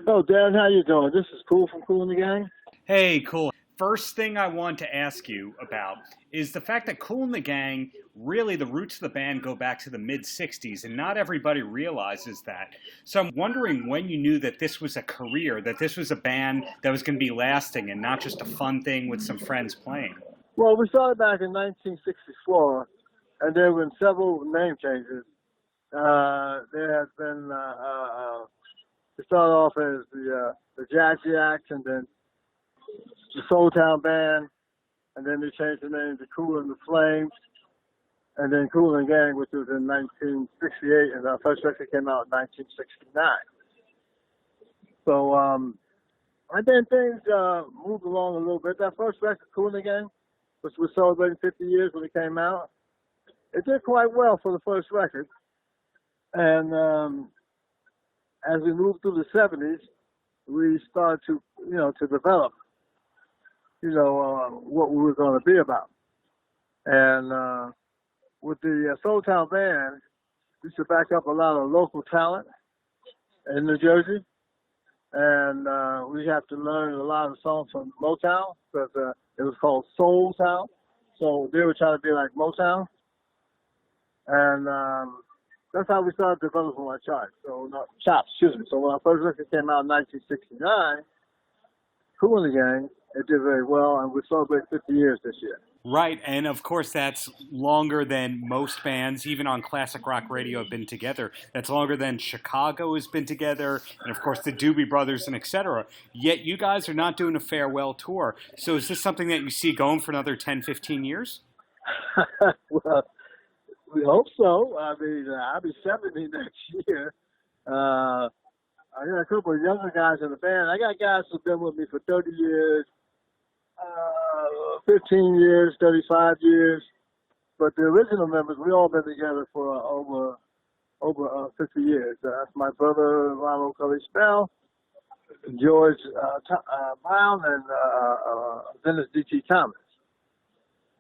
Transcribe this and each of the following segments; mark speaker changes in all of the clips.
Speaker 1: Oh, Dan, how you doing? This is Kool from Kool The Gang.
Speaker 2: Hey, cool. First thing I want to ask you about is the fact that Kool and the Gang, really the roots of the band go back to the mid 60s, and not everybody realizes that. So I'm wondering when you knew that this was a career, that this was a band that was going to be lasting and not just a fun thing with some friends playing.
Speaker 1: Well, we started back in 1964, and there have been several name changes. There has been, it started off as the Jazzy Acts, and then the Soul Town Band, and then they changed the name to Kool and the Flames, and then Kool and Gang, which was in 1968, and our first record came out in 1969. So, and then things moved along a little bit. That first record, Kool and the Gang, which was celebrating 50 years when it came out, it did quite well for the first record. And as we moved through the 70s, we started to, to develop, what we were going to be about. And with the Soul Town Band, we used to back up a lot of local talent in New Jersey. And we have to learn a lot of songs from Motown because it was called Soul Town. So they were trying to be like Motown. And that's how we started developing our chops. So So when our first record came out in 1969, Kool and the Gang, it did very well, and we celebrate 50 years this year.
Speaker 2: Right, and of course that's longer than most bands, even on classic rock radio, have been together. That's longer than Chicago has been together, and of course the Doobie Brothers and etc. Yet you guys are not doing a farewell tour. So is this something that you see going for another 10, 15 years?
Speaker 1: Well, we hope so. I mean, I'll be 70 next year. I got a couple of younger guys in the band. I got guys who've been with me for 30 years, 15 years, 35 years. But the original members, we all been together for over 50 years. That's my brother, Ronald Cully Spell, George Brown, and Dennis D.T. Thomas.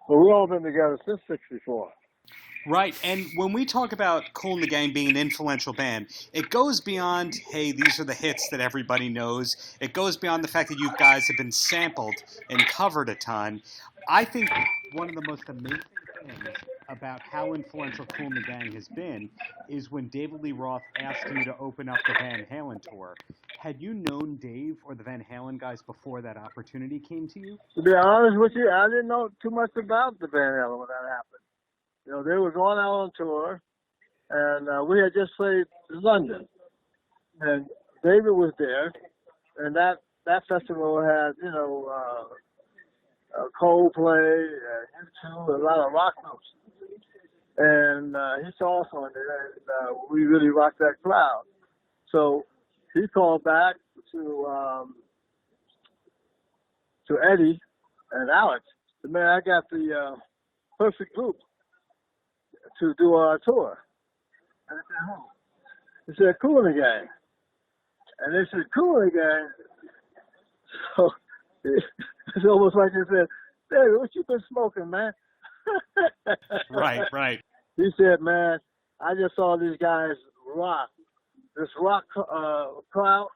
Speaker 1: But we've all been together since 64.
Speaker 2: Right, and when we talk about Kool and the Gang being an influential band, it goes beyond, hey, these are the hits that everybody knows. It goes beyond the fact that you guys have been sampled and covered a ton. I think one of the most amazing things about how influential Kool and the Gang has been is when David Lee Roth asked you to open up the Van Halen tour. Had you known Dave or the Van Halen guys before that opportunity came to you?
Speaker 1: To be honest with you, I didn't know too much about the Van Halen when that happened. They were going out on tour, and we had just played London, and David was there, and that festival had, Coldplay, U2, a lot of rock groups, and he saw us on there, and we really rocked that crowd. So he called back to Eddie and Alex. Man, I got the perfect group to do our tour. And I said, who? He said, Kool the Gang. And they said, Kool the Gang? So it's almost like they said, David, what you been smoking, man?
Speaker 2: Right.
Speaker 1: He said, man, I just saw these guys rock, this rock crowd,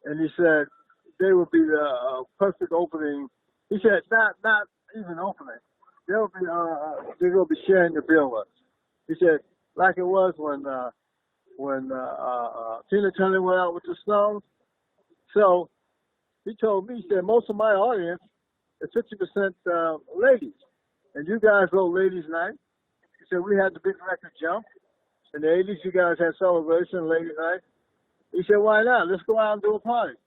Speaker 1: and he said they would be the perfect opening. He said, not even opening. They're gonna be sharing the bill with us. He said, like it was when Tina Turner went out with the Stones. So he told me, he said, most of my audience is 50% ladies, and you guys wrote Ladies Night. He said we had the big record jump in the '80s. You guys had Celebration, Ladies Night. He said, why not? Let's go out and do a party.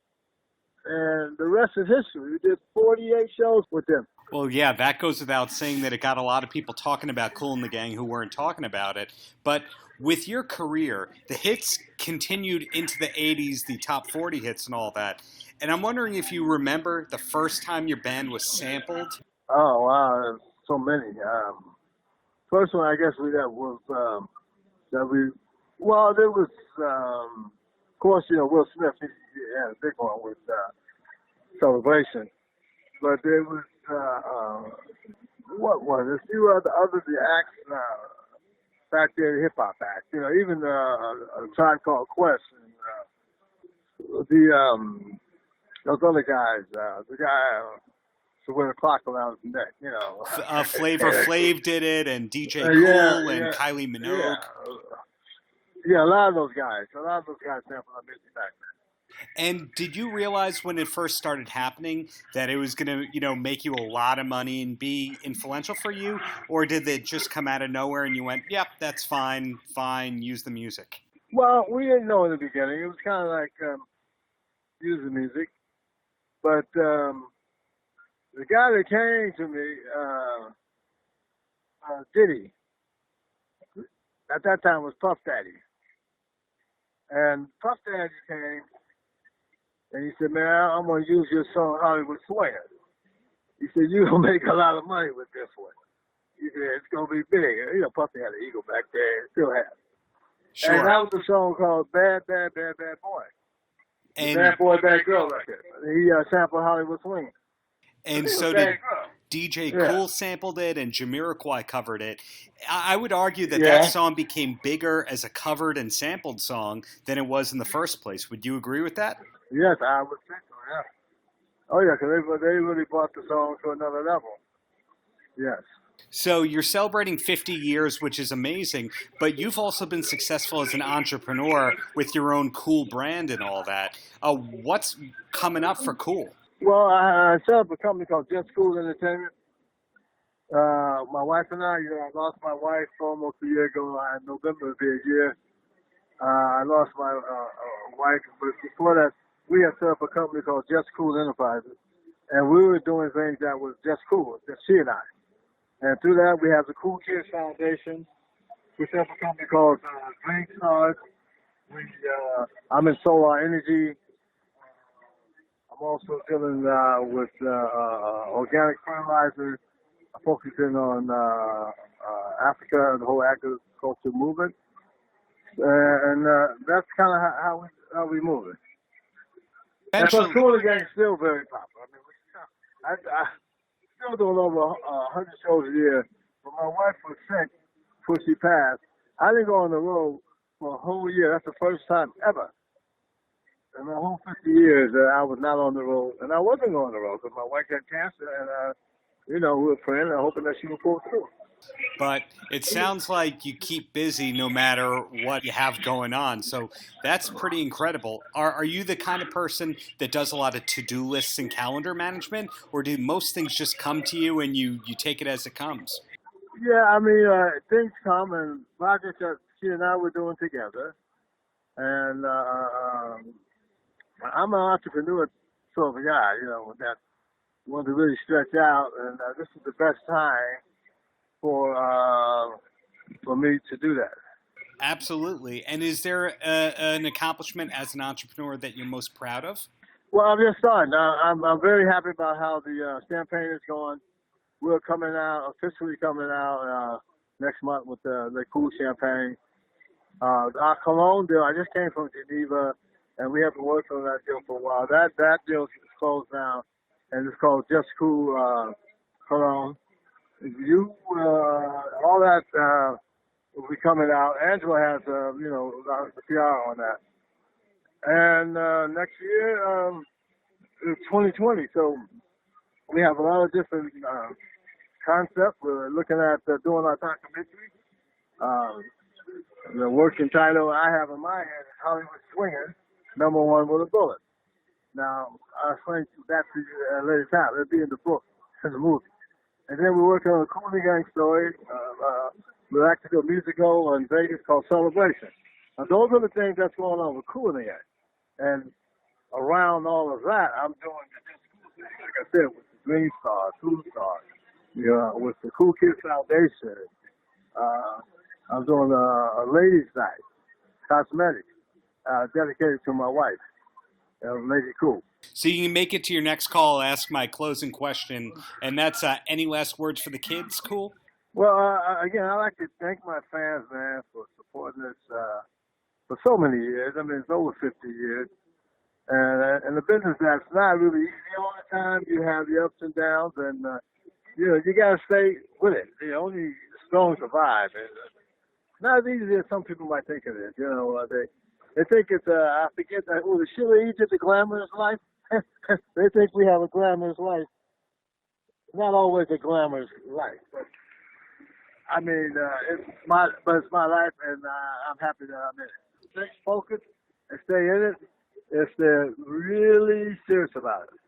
Speaker 1: And the rest is history. We did 48 shows with them.
Speaker 2: Well, yeah, that goes without saying that it got a lot of people talking about Kool and the Gang who weren't talking about it. But with your career, the hits continued into the 80s, the top 40 hits and all that. And I'm wondering if you remember the first time your band was sampled?
Speaker 1: Oh, wow, there's so many. First one, I guess, there was, of course, Will Smith, he had a big one with Celebration. But there was, what was it? A few other the acts back there, hip hop acts. Even a tribe called Quest and those other guys, the guy to wear a clock around his neck, you know.
Speaker 2: Flavor Flav did it, and DJ
Speaker 1: Yeah,
Speaker 2: Kool and
Speaker 1: yeah,
Speaker 2: Kylie
Speaker 1: yeah.
Speaker 2: Minogue.
Speaker 1: Yeah, a lot of those guys sampled our music back then.
Speaker 2: And did you realize when it first started happening that it was going to, make you a lot of money and be influential for you? Or did it just come out of nowhere and you went, yep, that's fine, use the music?
Speaker 1: Well, we didn't know in the beginning. It was kind of like use the music. But the guy that came to me, Diddy, at that time was Puff Daddy. And Puff Daddy came and he said, man, I'm going to use your song Hollywood Swinger. He said, you're going to make a lot of money with this one. He said, it's going to be big. You know, Puffy had an ego back there. Still has.
Speaker 2: Sure.
Speaker 1: And that was a song called Bad, Bad, Bad, Bad Boy.
Speaker 2: And
Speaker 1: Bad Boy, Bad Girl record. He sampled Hollywood Swinger.
Speaker 2: And so did DJ Kool sampled it, and Jamiroquai covered it. I would argue that that song became bigger as a covered and sampled song than it was in the first place. Would you agree with that?
Speaker 1: Yes, I would think so, yeah. Oh, yeah, because they really brought the song to another level. Yes.
Speaker 2: So you're celebrating 50 years, which is amazing, but you've also been successful as an entrepreneur with your own Kool brand and all that. What's coming up for Kool?
Speaker 1: Well, I set up a company called Just Kool Entertainment. My wife and I lost my wife almost a year ago. In November would be a year. I lost my wife, but before that, we had set up a company called Just Kool Enterprises, and we were doing things that was just cool, just she and I. And through that, we have the Kools Future Foundation. We set up a company called Green Stars. I'm in solar energy. I'm also dealing with organic fertilizer, focusing on Africa and the whole agriculture movement. And that's kind of how we move it. And but Kool The Gang is still very popular. I mean, I still doing over 100 shows a year. But my wife was sick before she passed. I didn't go on the road for a whole year. That's the first time ever in the whole 50 years that I was not on the road. And I wasn't going on the road because my wife got cancer, and we were praying and hoping that she would pull through.
Speaker 2: But it sounds like you keep busy no matter what you have going on. So that's pretty incredible. Are you the kind of person that does a lot of to-do lists and calendar management, or do most things just come to you and you take it as it comes?
Speaker 1: Yeah, I mean, things come, and projects that she and I were doing together. And I'm an entrepreneur sort of a guy, that wants to really stretch out. And this is the best time for me to do that.
Speaker 2: Absolutely. And is there an accomplishment as an entrepreneur that you're most proud of?
Speaker 1: Well, I'm just starting. I'm very happy about how the campaign is going. We're officially coming out next month with the Kool champagne. Our cologne deal, I just came from Geneva, and we have been working on that deal for a while. That deal is closed now, and it's called Just Kool cologne. All that will be coming out. Angela has, the PR on that. And next year, it's 2020, so we have a lot of different concepts. We're looking at doing our documentary. The working title I have in my head is Hollywood Swinger, #1 with a bullet. Now, I'll explain that to you at a later time. It'll be in the book, in the movie. And then we're working on a Kool The Gang story. We're actually a musical in Vegas called Celebration. Now, those are the things that's going on with Kool The Gang. And around all of that, I'm doing the Just Kool thing, like I said, with the Green Stars, Kool Stars, with the Kool Kids Foundation. I'm doing a ladies' night, cosmetics, dedicated to my wife, Lady Kool.
Speaker 2: So you can make it to your next call, ask my closing question, and that's any last words for the kids, Kool?
Speaker 1: Well, again, I'd like to thank my fans, man, for supporting us for so many years. I mean, it's over 50 years. And the business that's not really easy all the time. You have the ups and downs, and, you got to stay with it. Only the strong survive. And, not as easy as some people might think it is. They think it's I forget that the Sheila Egypt, the glamorous life. They think we have a glamorous life. Not always a glamorous life, but I mean, it's my life, and I'm happy that I'm in it. Stay focused and stay in it if they're really serious about it.